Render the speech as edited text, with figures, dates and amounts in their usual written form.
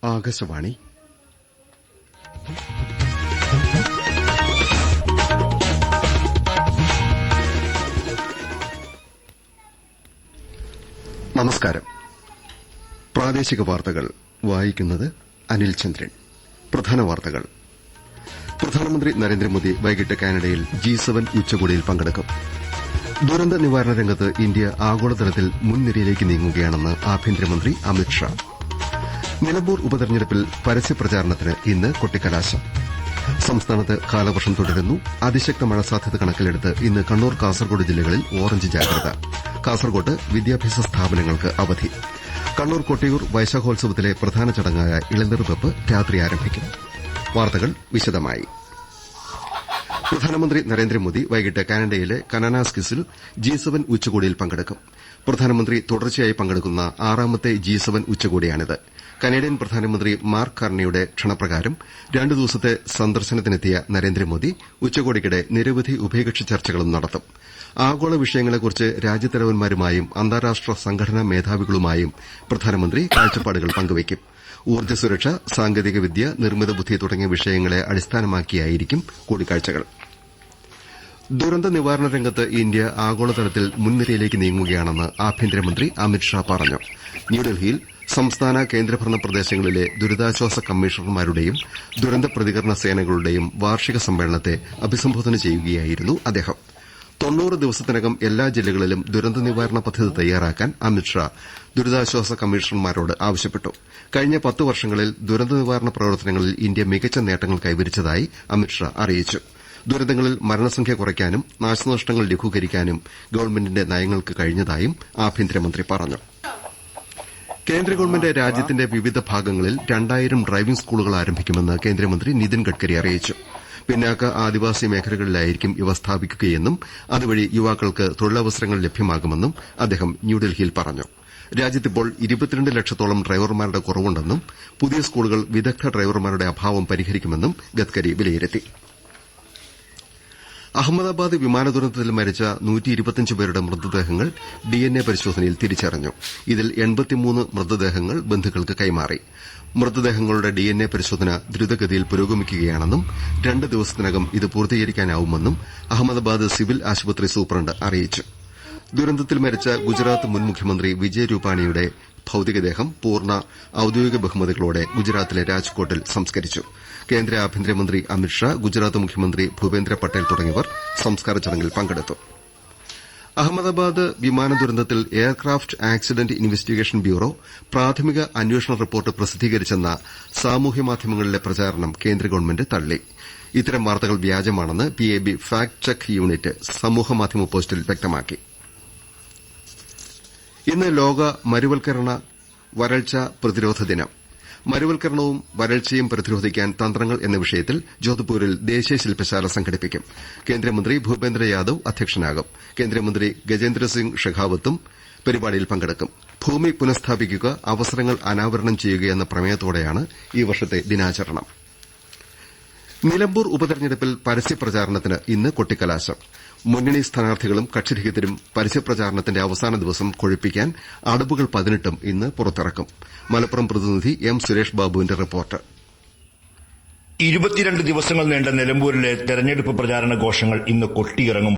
ആകാശവാണി. നമസ്കാരം. പ്രാദേശിക വാർത്തകൾ വായിക്കുന്നത് അനിൽ ചന്ദ്രൻ. പ്രധാന വാർത്തകൾ. പ്രധാനമന്ത്രി നരേന്ദ്രമോദി വൈകിട്ട് കാനഡയിൽ G7 ഉച്ചകോടിയിൽ പങ്കെടുക്കും. ദുരന്ത നിവാരണ രംഗത്ത് ഇന്ത്യ ആഗോളതലത്തിൽ മുൻനിരയിലേക്ക് നീങ്ങുകയാണെന്ന് ആഭ്യന്തരമന്ത്രി അമിത്ഷാ. നിലമ്പൂർ ഉപതെരഞ്ഞെടുപ്പിൽ പരസ്യപ്രചാരണത്തിന് ഇന്ന് കൊട്ടിക്കലാശം. സംസ്ഥാനത്ത് കാലവർഷം തുടരുന്നു. അതിശക്ത മഴ സാധ്യത കണക്കിലെടുത്ത് ഇന്ന് കണ്ണൂർ, കാസർകോട് ജില്ലകളിൽ ഓറഞ്ച് ജാഗ്രത. കാസർകോട്ട് വിദ്യാഭ്യാസ സ്ഥാപനങ്ങൾക്ക് അവധി. കണ്ണൂർ കൊട്ടിയൂർ വൈശാഖോത്സവത്തിലെ പ്രധാന ചടങ്ങായ ഇളനീർവെപ്പ് രാത്രി ആരംഭിക്കും. വാർത്തകൾ വിശദമായി. പ്രധാനമന്ത്രി നരേന്ദ്രമോദി വൈകിട്ട് കാനഡയിലെ കനാനാസ്കിസിൽ G7 ഉച്ചകോടിയിൽ പങ്കെടുക്കും. പ്രധാനമന്ത്രി തുടർച്ചയായി പങ്കെടുക്കുന്ന 6ാമത്തെ G7 ഉച്ചകോടിയാണിത്. കനേഡിയൻ പ്രധാനമന്ത്രി മാർക്ക് കാർണിയുടെ ക്ഷണപ്രകാരം 2 ദിവസത്തെ സന്ദർശനത്തിനെത്തിയ നരേന്ദ്രമോദി ഉച്ചകോടിക്കിടെ നിരവധി ഉഭയകക്ഷി ചർച്ചകളും നടത്തും. ആഗോള വിഷയങ്ങളെക്കുറിച്ച് രാജ്യത്തലവന്മാരുമായും അന്താരാഷ്ട്ര സംഘടനാ മേധാവികളുമായും പ്രധാനമന്ത്രി കാഴ്ചപ്പാടുകൾ പങ്കുവയ്ക്കും. ഊർജ്ജ സുരക്ഷ, സാങ്കേതികവിദ്യ, നിർമ്മിത ബുദ്ധി തുടങ്ങിയ വിഷയങ്ങളെ അടിസ്ഥാനമാക്കിയായിരിക്കും കൂടിക്കാഴ്ചകൾ. ദുരന്ത നിവാരണ രംഗത്ത് ഇന്ത്യ ആഗോളതലത്തിൽ മുൻനിരയിലേക്ക് നീങ്ങുകയാണെന്ന് ആഭ്യന്തരമന്ത്രി അമിത്ഷാ പറഞ്ഞു. ന്യൂഡൽഹിയിൽ സംസ്ഥാന കേന്ദ്രഭരണ പ്രദേശങ്ങളിലെ ദുരിതാശ്വാസ കമ്മീഷണർമാരുടെയും ദുരന്ത പ്രതികരണ സേനകളുടെയും വാർഷിക സമ്മേളനത്തെ അഭിസംബോധന ചെയ്യുകയായിരുന്നു അദ്ദേഹം. 90 ദിവസത്തിനകം എല്ലാ ജില്ലകളിലും ദുരന്ത നിവാരണ പദ്ധതി തയ്യാറാക്കാൻ അമിത്ഷാ ദുരിതാശ്വാസ കമ്മീഷണർമാരോട് ആവശ്യപ്പെട്ടു. കഴിഞ്ഞ 10 വർഷങ്ങളിൽ ദുരന്ത നിവാരണ പ്രവർത്തനങ്ങളിൽ ഇന്ത്യ മികച്ച നേട്ടങ്ങൾ കൈവരിച്ചതായി അമിത്ഷാ അറിയിച്ചു. ദുരന്തങ്ങളിൽ മരണസംഖ്യ കുറയ്ക്കാനും നാശനഷ്ടങ്ങൾ ലഘൂകരിക്കാനും ഗവൺമെന്റിന്റെ നയങ്ങൾക്ക് കഴിഞ്ഞതായും ആഭ്യന്തരമന്ത്രി പറഞ്ഞു. കേന്ദ്ര ഗവൺമെന്റ് രാജ്യത്തിന്റെ വിവിധ ഭാഗങ്ങളിൽ 2000 ഡ്രൈവിംഗ് സ്കൂളുകൾ ആരംഭിക്കുമെന്ന് കേന്ദ്രമന്ത്രി നിതിൻ ഗഡ്കരി അറിയിച്ചു. പിന്നാക്ക ആദിവാസി മേഖലകളിലായിരിക്കും ഇവ സ്ഥാപിക്കുകയെന്നും അതുവഴി യുവാക്കൾക്ക് തൊഴിലവസരങ്ങൾ ലഭ്യമാകുമെന്നും അദ്ദേഹം ന്യൂഡൽഹിയിൽ പറഞ്ഞു. രാജ്യത്തിപ്പോൾ 22 ലക്ഷത്തോളം ഡ്രൈവർമാരുടെ കുറവുണ്ടെന്നും പുതിയ സ്കൂളുകൾ വിദഗ്ധ ഡ്രൈവർമാരുടെ അഭാവം പരിഹരിക്കുമെന്നും ഗഡ്കരി വിലയിരുത്തി. അഹമ്മദാബാദ് വിമാന ദുരന്തത്തിൽ മരിച്ച 125 പേരുടെ മൃതദേഹങ്ങൾ DNA പരിശോധനയിൽ തിരിച്ചറിഞ്ഞു. ഇതിൽ 83 മൃതദേഹങ്ങൾ ബന്ധുക്കൾക്ക് കൈമാറി. മൃതദേഹങ്ങളുടെ DNA പരിശോധന ദ്രുതഗതിയിൽ പുരോഗമിക്കുകയാണെന്നും 2 ദിവസത്തിനകം ഇത് പൂർത്തീകരിക്കാനാവുമെന്നും അഹമ്മദാബാദ് സിവിൽ ആശുപത്രി സൂപ്രണ്ട് അറിയിച്ചു. ദുരന്തത്തിൽ മരിച്ച ഗുജറാത്ത് മുൻ മുഖ്യമന്ത്രി വിജയ് രൂപാണിയുടെ ഭൌതികദേഹം പൂർണ്ണ ഔദ്യോഗിക ബഹുമതികളോടെ ഗുജറാത്തിലെ രാജ്കോട്ടിൽ സംസ്കരിച്ചു. കേന്ദ്ര ആഭ്യന്തരമന്ത്രി അമിത്ഷാ, ഗുജറാത്ത് മുഖ്യമന്ത്രി ഭൂപേന്ദ്ര പട്ടേൽ തുടങ്ങിയവർ സംസ്കാര ചടങ്ങിൽ പങ്കെടുത്തു. അഹമ്മദാബാദ് വിമാന ദുരന്തത്തിൽ എയർക്രാഫ്റ്റ് ആക്സിഡന്റ് ഇൻവെസ്റ്റിഗേഷൻ ബ്യൂറോ പ്രാഥമിക അന്വേഷണ റിപ്പോർട്ട് പ്രസിദ്ധീകരിച്ചെന്ന സാമൂഹ്യ മാധ്യമങ്ങളിലെ പ്രചാരണം കേന്ദ്ര ഗവൺമെന്റ് തള്ളി. ഇത്തരം വാർത്തകൾ വ്യാജമാണെന്ന് PAB ഫാക്ട് ചെക്ക് യൂണിറ്റ് സമൂഹമാധ്യമ പോസ്റ്റിൽ വ്യക്തമാക്കി. ഇന്ന് ലോക മരുവൽക്കരണ വരൾച്ച പ്രതിരോധ ദിനം. മരുവൽക്കരണവും വരൾച്ചയും പ്രതിരോധിക്കാൻ തന്ത്രങ്ങൾ എന്ന വിഷയത്തിൽ ജോധ്പൂരിൽ ദേശീയ ശില്പശാല സംഘടിപ്പിക്കും. കേന്ദ്രമന്ത്രി ഭൂപേന്ദ്ര യാദവ് അധ്യക്ഷനാകും. കേന്ദ്രമന്ത്രി ഗജേന്ദ്രസിംഗ് ഷെഖാവത്തും പരിപാടിയിൽ പങ്കെടുക്കും. ഭൂമി പുനഃസ്ഥാപിക്കുക, അവസരങ്ങൾ അനാവരണം ചെയ്യുകയെന്ന പ്രമേയത്തോടെയാണ് ഈ വർഷത്തെ ദിനാചരണം. നിലമ്പൂർ ഉപതെരഞ്ഞെടുപ്പിൽ പരസ്യപ്രചാരണത്തിന് ഇന്ന് കൊട്ടിക്കലാശം. മുന്നണി സ്ഥാനാർത്ഥികളും കക്ഷിരഹിതരും പരസ്യപ്രചാരണത്തിന്റെ അവസാന ദിവസം കൊഴുപ്പിക്കാൻ അടവുകൾ 18 ഇന്ന് പുറത്തിറക്കും. മലപ്പുറം പ്രതിനിധി M. സുരേഷ് ബാബുവിന്റെ റിപ്പോർട്ട്. 22 ദിവസങ്ങൾ നീണ്ട നിലമ്പൂരിലെ തെരഞ്ഞെടുപ്പ് പ്രചാരണ ഘോഷങ്ങൾ ഇന്ന് കൊട്ടിയിറങ്ങും.